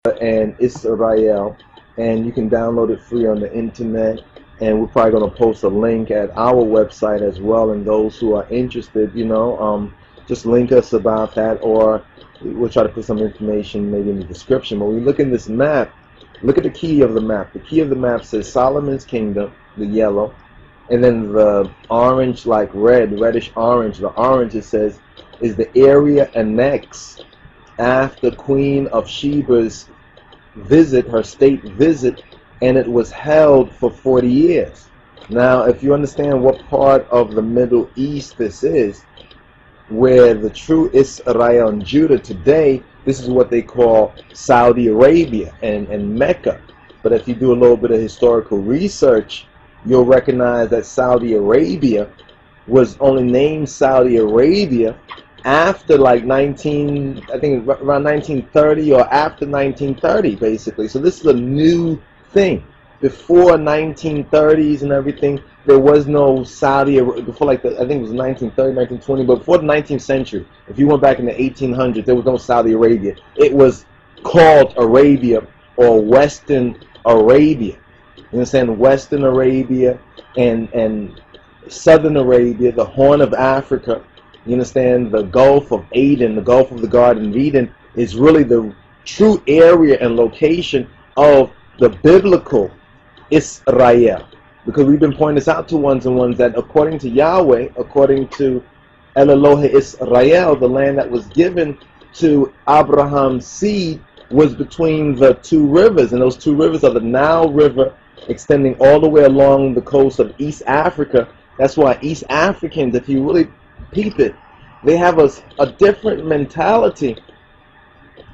and IsraEL, and you can download it free on the internet. And we're probably going to post a link at our website as well. And those who are interested, just link us about that, or we'll try to put some information maybe in the description. But when we look in this map, look at the key of the map. The key of the map says Solomon's Kingdom, the yellow, and then the orange, like reddish orange. The orange, it says, is the area annexed after Queen of Sheba's visit, her state visit, and it was held for 40 years. Now, if you understand what part of the Middle East this is, where the true Israel and Judah today, this is what they call Saudi Arabia and Mecca. But if you do a little bit of historical research, you'll recognize that Saudi Arabia was only named Saudi Arabia after like around 1930 or after 1930, basically. So this is a new thing. Before 1930s and everything, there was no Saudi Arabia. Before, like, I think it was 1930, 1920, but before the 19th century, if you went back in the 1800s, there was no Saudi Arabia. It was called Arabia or Western Arabia. You understand? Western Arabia and Southern Arabia, the Horn of Africa. You understand? The Gulf of Aden, the Gulf of the Garden of Eden, is really the true area and location of the biblical Israel. Because we've been pointing this out to ones and ones that according to Yahweh, according to El Elohe Israel, the land that was given to Abraham's seed was between the two rivers. And those two rivers are the Nile River, extending all the way along the coast of East Africa. That's why East Africans, if you really peep it, they have a different mentality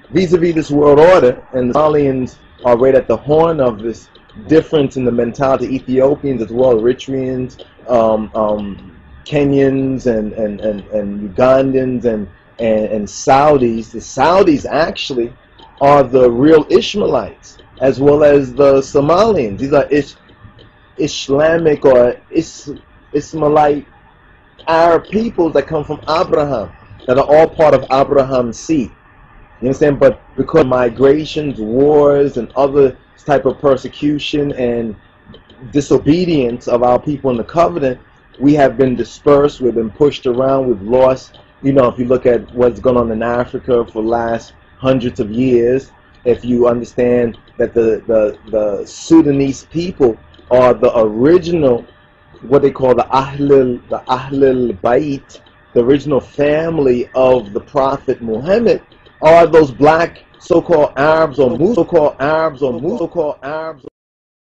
vis-a-vis this world order, and the Somalians are right at the horn of this difference in the mentality. Ethiopians as well, Eritreans, Kenyans, and Ugandans, and Saudis. The Saudis actually are the real Ishmaelites, as well as the Somalians. These are Islamic or Ismailite Arab peoples that come from Abraham, that are all part of Abraham's seed. You understand? But because of migrations, wars, and other type of persecution and disobedience of our people in the covenant, we have been dispersed, we've been pushed around, we've lost. If you look at what's going on in Africa for the last hundreds of years, if you understand that the Sudanese people are the original, what they call the Ahlul Bayt, the original family of the Prophet Muhammad, are those black so-called Arabs or